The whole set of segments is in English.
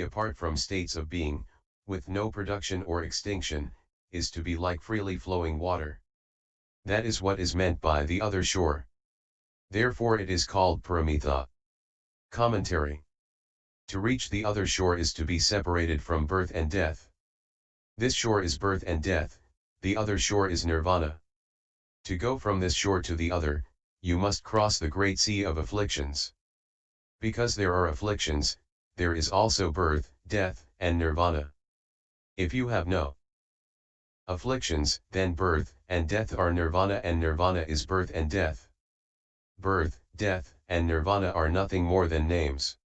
apart from states of being, with no production or extinction, is to be like freely flowing water. That is what is meant by the other shore. Therefore it is called Paramitha. Commentary. To reach the other shore is to be separated from birth and death. This shore is birth and death, the other shore is nirvana. To go from this shore to the other, you must cross the great sea of afflictions. Because there are afflictions, there is also birth, death, and nirvana. If you have no afflictions, then birth and death are nirvana, and nirvana is birth and death. Birth, death, and nirvana are nothing more than names.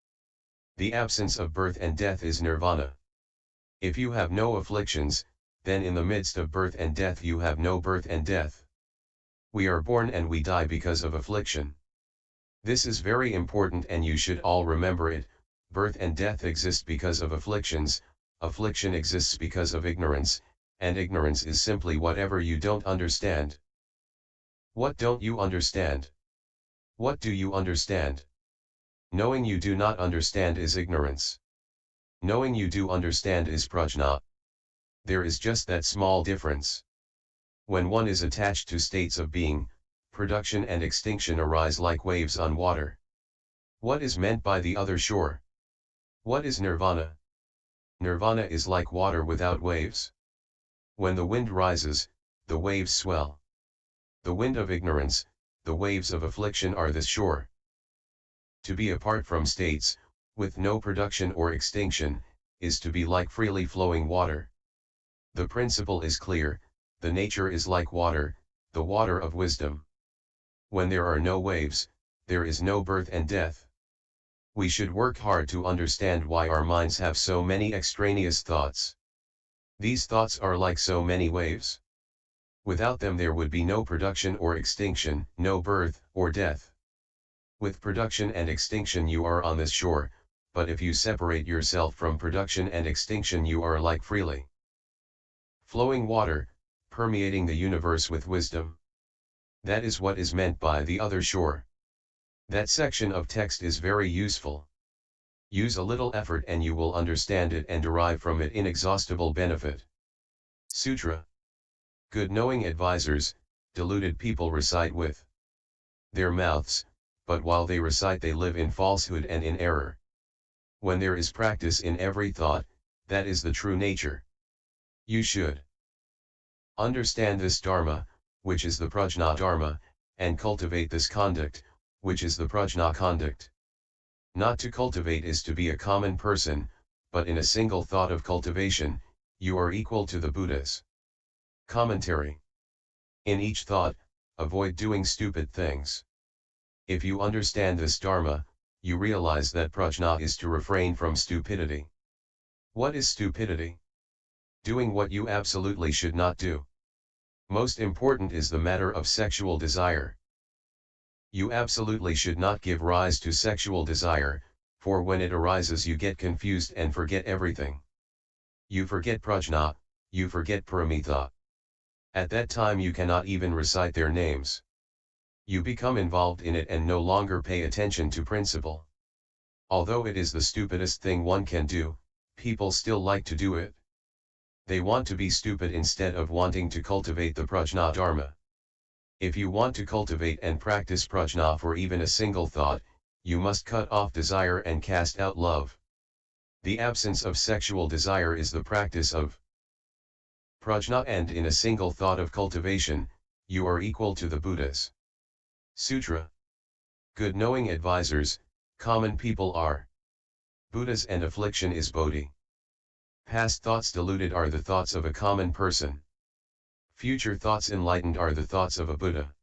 The absence of birth and death is nirvana. If you have no afflictions, then in the midst of birth and death you have no birth and death. We are born and we die because of affliction. This is very important and you should all remember it. Birth and death exist because of afflictions, affliction exists because of ignorance, and ignorance is simply whatever you don't understand. What don't you understand? What do you understand? Knowing you do not understand is ignorance. Knowing you do understand is prajna. There is just that small difference. When one is attached to states of being, production and extinction arise like waves on water. What is meant by the other shore? What is nirvana? Nirvana is like water without waves. When the wind rises, the waves swell. The wind of ignorance, the waves of affliction are this shore. To be apart from states, with no production or extinction, is to be like freely flowing water. The principle is clear, the nature is like water, the water of wisdom. When there are no waves, there is no birth and death. We should work hard to understand why our minds have so many extraneous thoughts. These thoughts are like so many waves. Without them there would be no production or extinction, no birth or death. With production and extinction you are on this shore, but if you separate yourself from production and extinction you are like freely flowing water, permeating the universe with wisdom. That is what is meant by the other shore. That section of text is very useful. Use a little effort and you will understand it and derive from it inexhaustible benefit. Sutra. Good knowing advisors, deluded people recite with their mouths, but while they recite they live in falsehood and in error. When there is practice in every thought, that is the true nature. You should understand this dharma, which is the prajna dharma, and cultivate this conduct, which is the prajna conduct. Not to cultivate is to be a common person, but in a single thought of cultivation, you are equal to the Buddhas. Commentary. In each thought, avoid doing stupid things. If you understand this dharma, you realize that prajna is to refrain from stupidity. What is stupidity? Doing what you absolutely should not do. Most important is the matter of sexual desire. You absolutely should not give rise to sexual desire, for when it arises you get confused and forget everything. You forget prajna, you forget paramitha. At that time you cannot even recite their names. You become involved in it and no longer pay attention to principle. Although it is the stupidest thing one can do, people still like to do it. They want to be stupid instead of wanting to cultivate the prajna dharma. If you want to cultivate and practice prajna for even a single thought, you must cut off desire and cast out love. The absence of sexual desire is the practice of prajna, and in a single thought of cultivation, you are equal to the Buddhas. Sutra. Good knowing advisors, common people are Buddhas and affliction is bodhi. Past thoughts deluded are the thoughts of a common person. Future thoughts enlightened are the thoughts of a Buddha.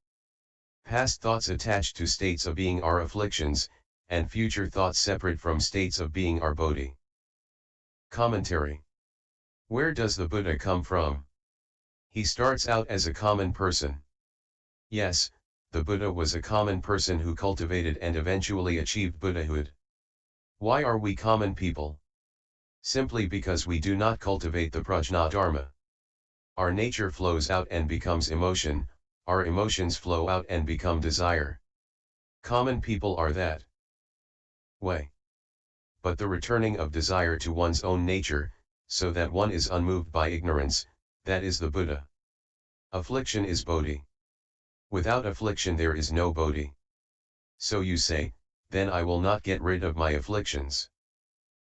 Past thoughts attached to states of being are afflictions, and future thoughts separate from states of being are bodhi. Commentary. Where does the Buddha come from? He starts out as a common person. Yes, the Buddha was a common person who cultivated and eventually achieved Buddhahood. Why are we common people? Simply because we do not cultivate the prajna dharma. Our nature flows out and becomes emotion, our emotions flow out and become desire. Common people are that way. but the returning of desire to one's own nature, so that one is unmoved by ignorance, that is the Buddha. Affliction is bodhi. Without affliction there is no bodhi. So you say, then I will not get rid of my afflictions.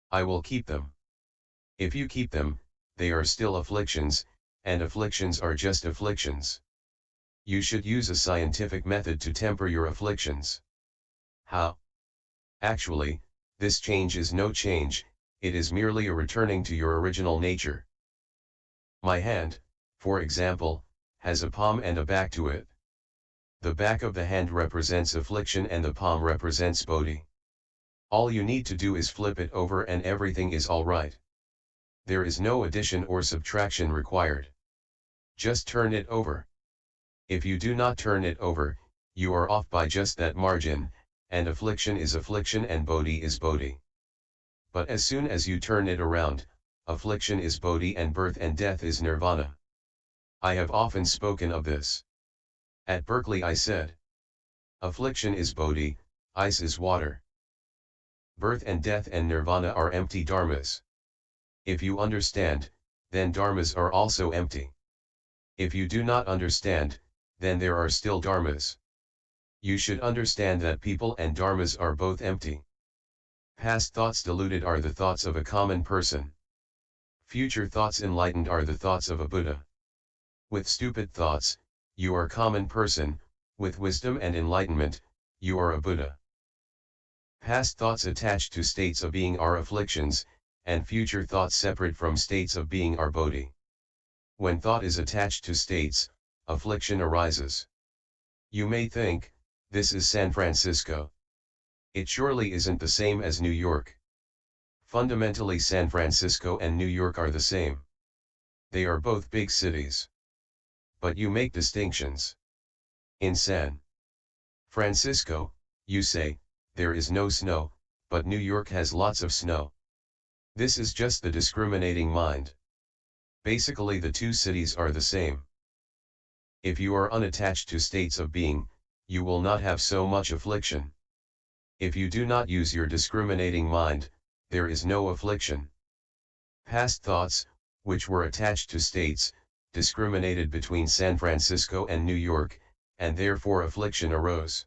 I will keep them. If you keep them, they are still afflictions, and afflictions are just afflictions. You should use a scientific method to temper your afflictions. How? Actually, this change is no change, it is merely a returning to your original nature. My hand, for example, has a palm and a back to it. The back of the hand represents affliction and the palm represents bodhi. All you need to do is flip it over and everything is all right. There is no addition or subtraction required. Just turn it over. If you do not turn it over, you are off by just that margin, and affliction is affliction and bodhi is bodhi. But as soon as you turn it around, affliction is bodhi and birth and death is nirvana. I have often spoken of this. At Berkeley I said, affliction is bodhi, ice is water. Birth and death and nirvana are empty dharmas. If you understand, then dharmas are also empty. If you do not understand, then there are still dharmas. You should understand that people and dharmas are both empty. Past thoughts deluded are the thoughts of a common person. Future thoughts enlightened are the thoughts of a Buddha. With stupid thoughts, you are a common person, with wisdom and enlightenment, you are a Buddha. Past thoughts attached to states of being are afflictions, and future thoughts separate from states of being are bodhi. When thought is attached to states, affliction arises. You may think, this is San Francisco. It surely isn't the same as New York. Fundamentally San Francisco and New York are the same. They are both big cities. But you make distinctions. In San Francisco, you say, there is no snow, but New York has lots of snow. This is just the discriminating mind. Basically the two cities are the same. If you are unattached to states of being, you will not have so much affliction. If you do not use your discriminating mind, there is no affliction. Past thoughts, which were attached to states, discriminated between San Francisco and New York, and therefore affliction arose.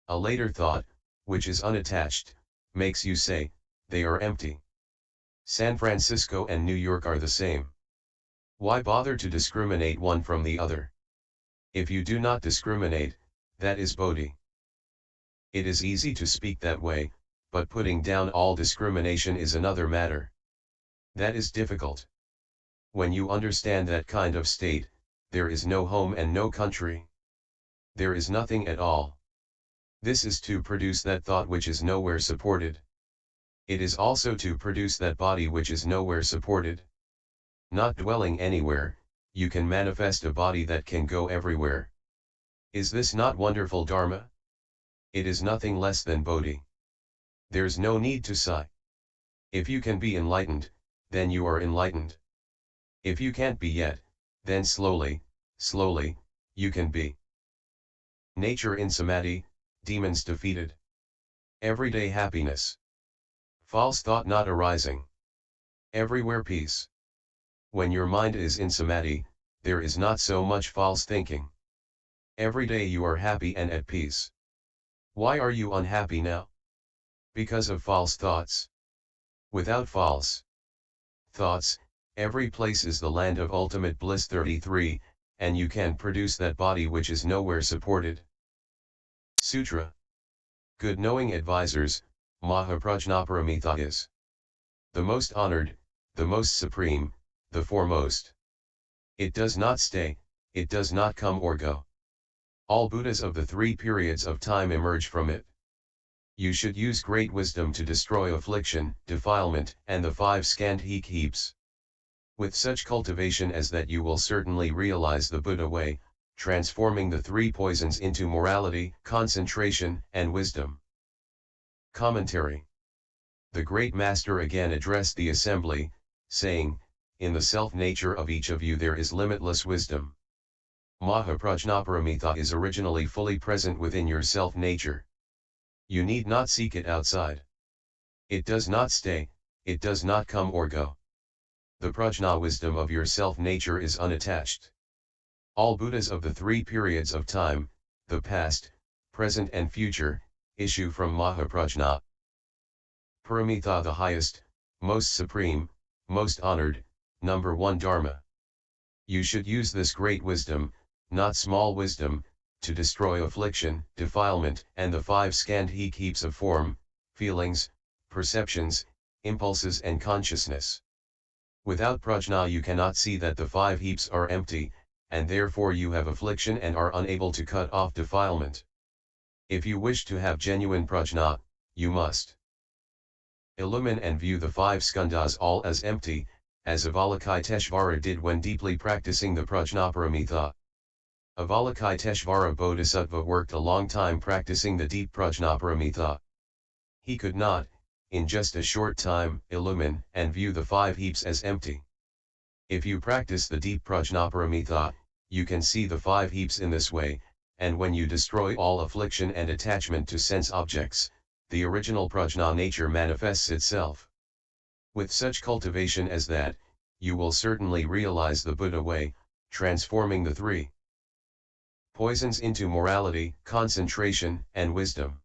A later thought, which is unattached, makes you say, they are empty. San Francisco and New York are the same. Why bother to discriminate one from the other? If you do not discriminate, that is bodhi. It is easy to speak that way, but putting down all discrimination is another matter. That is difficult. When you understand that kind of state, there is no home and no country. There is nothing at all. This is to produce that thought which is nowhere supported. It is also to produce that body which is nowhere supported. Not dwelling anywhere, you can manifest a body that can go everywhere. Is this not wonderful Dharma? It is nothing less than bodhi. There's no need to sigh. If you can be enlightened, then you are enlightened. If you can't be yet, then slowly, slowly, you can be. Nature in samadhi, demons defeated. Everyday happiness. False thought not arising. Everywhere peace. When your mind is in samadhi, there is not so much false thinking. Every day you are happy and at peace. Why are you unhappy now? Because of false thoughts. Without false thoughts, every place is the land of ultimate bliss 33, and you can produce that body which is nowhere supported. Sutra. Good knowing advisors, Prajna is the most honored, the most supreme, the foremost. It does not stay, it does not come or go. All Buddhas of the three periods of time emerge from it. You should use great wisdom to destroy affliction, defilement, and the 5 scant heaps. With such cultivation as that you will certainly realize the Buddha way, transforming the 3 poisons into morality, concentration, and wisdom. Commentary. The great master again addressed the assembly, saying, in the self-nature of each of you there is limitless wisdom. Mahaprajnaparamita is originally fully present within your self-nature. You need not seek it outside. It does not stay, it does not come or go. The Prajna wisdom of your self-nature is unattached. All Buddhas of the three periods of time, the past, present and future, issue from Mahaprajna. Paramitha, the highest, most supreme, most honored, number one Dharma. You should use this great wisdom, not small wisdom, to destroy affliction, defilement, and the five scant heaps of form, feelings, perceptions, impulses and consciousness. Without prajna you cannot see that the five heaps are empty, and therefore you have affliction and are unable to cut off defilement. If you wish to have genuine prajna, you must illumine and view the five skandhas all as empty, as Avalokiteshvara did when deeply practicing the Prajnaparamita. Avalokiteshvara Bodhisattva worked a long time practicing the deep Prajnaparamita. He could not, in just a short time, illumine and view the five heaps as empty. If you practice the deep Prajnaparamita, you can see the five heaps in this way, and when you destroy all affliction and attachment to sense objects, the original prajna nature manifests itself. With such cultivation as that, you will certainly realize the Buddha way, transforming the three poisons into morality, concentration, and wisdom.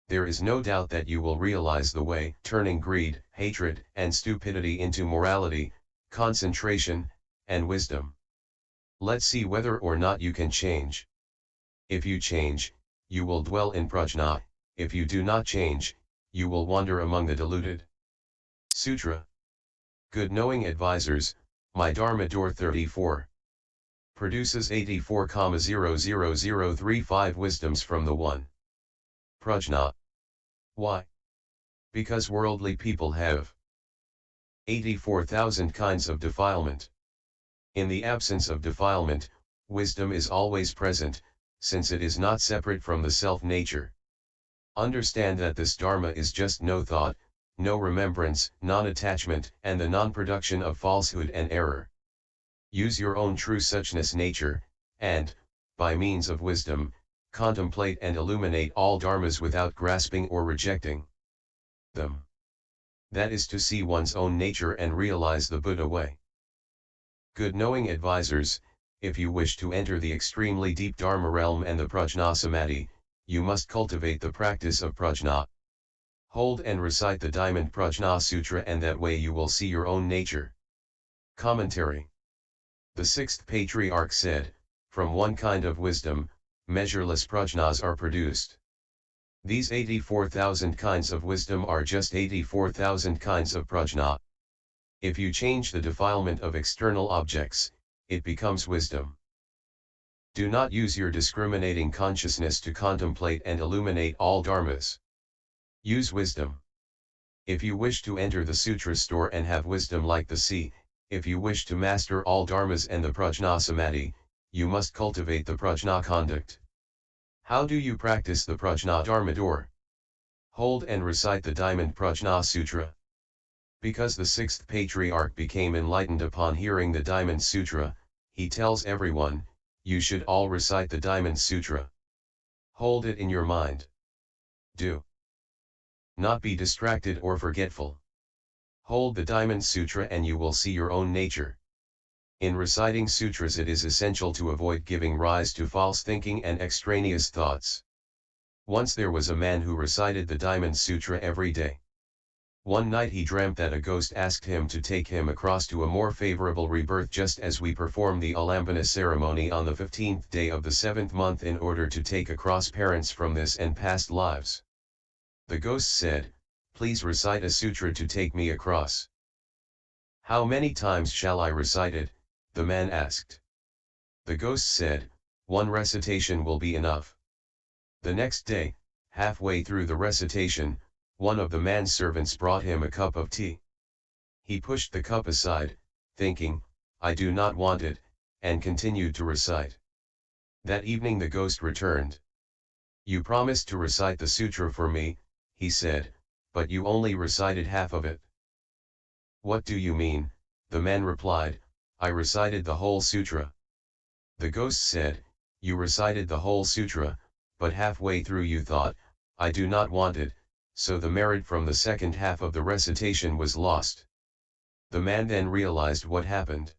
There is no doubt that you will realize the way, turning greed, hatred, and stupidity into morality, concentration, and wisdom. Let's see whether or not you can change. If you change, you will dwell in prajna. If you do not change, you will wander among the deluded. Sutra. Good knowing advisors, my Dharma door 34. Produces 84,00035 wisdoms from the one. Prajna. Why? Because worldly people have 84,000 kinds of defilement. In the absence of defilement, wisdom is always present, since it is not separate from the self-nature. Understand that this Dharma is just no thought, no remembrance, non-attachment, and the non-production of falsehood and error. Use your own true suchness nature, and, by means of wisdom, contemplate and illuminate all dharmas without grasping or rejecting them. That is to see one's own nature and realize the Buddha way. Good knowing advisors, if you wish to enter the extremely deep Dharma realm and the Prajna Samadhi, you must cultivate the practice of prajna. Hold and recite the Diamond Prajna Sutra, and that way you will see your own nature. Commentary. The sixth patriarch said, from one kind of wisdom, measureless prajnas are produced. These 84,000 kinds of wisdom are just 84,000 kinds of prajna. If you change the defilement of external objects, it becomes wisdom. Do not use your discriminating consciousness to contemplate and illuminate all dharmas. Use wisdom. If you wish to enter the sutra store and have wisdom like the sea, if you wish to master all dharmas and the prajna samadhi, you must cultivate the prajna conduct. How do you practice the prajna dharma door? Hold and recite the Diamond Prajna Sutra. Because the sixth patriarch became enlightened upon hearing the Diamond Sutra, he tells everyone, you should all recite the Diamond Sutra. Hold it in your mind. Do not be distracted or forgetful. Hold the Diamond Sutra and you will see your own nature. In reciting sutras it is essential to avoid giving rise to false thinking and extraneous thoughts. Once there was a man who recited the Diamond Sutra every day. One night he dreamt that a ghost asked him to take him across to a more favorable rebirth, just as we perform the Alambana ceremony on the 15th day of the 7th month in order to take across parents from this and past lives. The ghost said, please recite a sutra to take me across. How many times shall I recite it? The man asked. The ghost said, one recitation will be enough. The next day, halfway through the recitation, one of the man's servants brought him a cup of tea. He pushed the cup aside, thinking, I do not want it, and continued to recite. That evening the ghost returned. You promised to recite the sutra for me, he said, but you only recited half of it. What do you mean? The man replied, I recited the whole sutra. The ghost said, you recited the whole sutra, but halfway through you thought, I do not want it, so the merit from the second half of the recitation was lost. The man then realized what happened.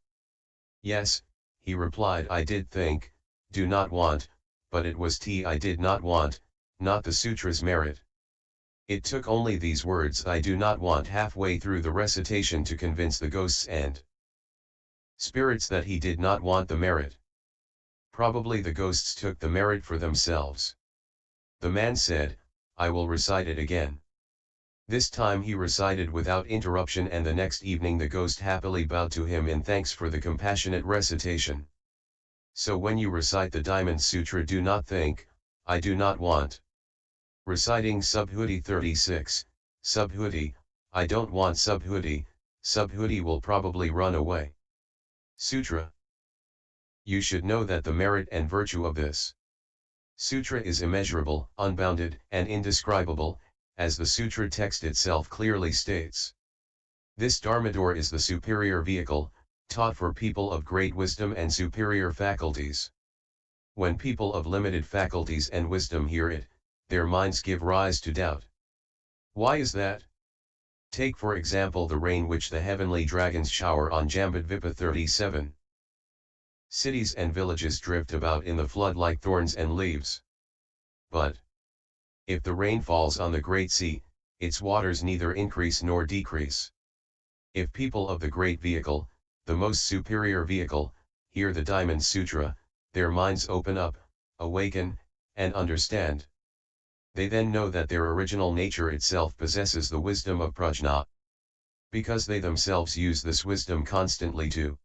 Yes, he replied, I did think, do not want, but it was I did not want, not the sutra's merit. It took only these words I do not want halfway through the recitation to convince the ghosts and spirits that he did not want the merit. Probably the ghosts took the merit for themselves. The man said, I will recite it again. This time he recited without interruption, and the next evening the ghost happily bowed to him in thanks for the compassionate recitation. So when you recite the Diamond Sutra, do not think, I do not want. Reciting Subhuti 36, Subhuti, I don't want Subhuti, Subhuti will probably run away. Sutra. You should know that the merit and virtue of this sutra is immeasurable, unbounded, and indescribable, as the sutra text itself clearly states. This Dharmador is the superior vehicle, taught for people of great wisdom and superior faculties. When people of limited faculties and wisdom hear it, their minds give rise to doubt. Why is that? Take for example the rain which the heavenly dragons shower on Jambudvipa 37. Cities and villages drift about in the flood like thorns and leaves. But if the rain falls on the great sea, its waters neither increase nor decrease. If people of the great vehicle, the most superior vehicle, hear the Diamond Sutra, their minds open up, awaken, and understand. They then know that their original nature itself possesses the wisdom of Prajna. Because they themselves use this wisdom constantly to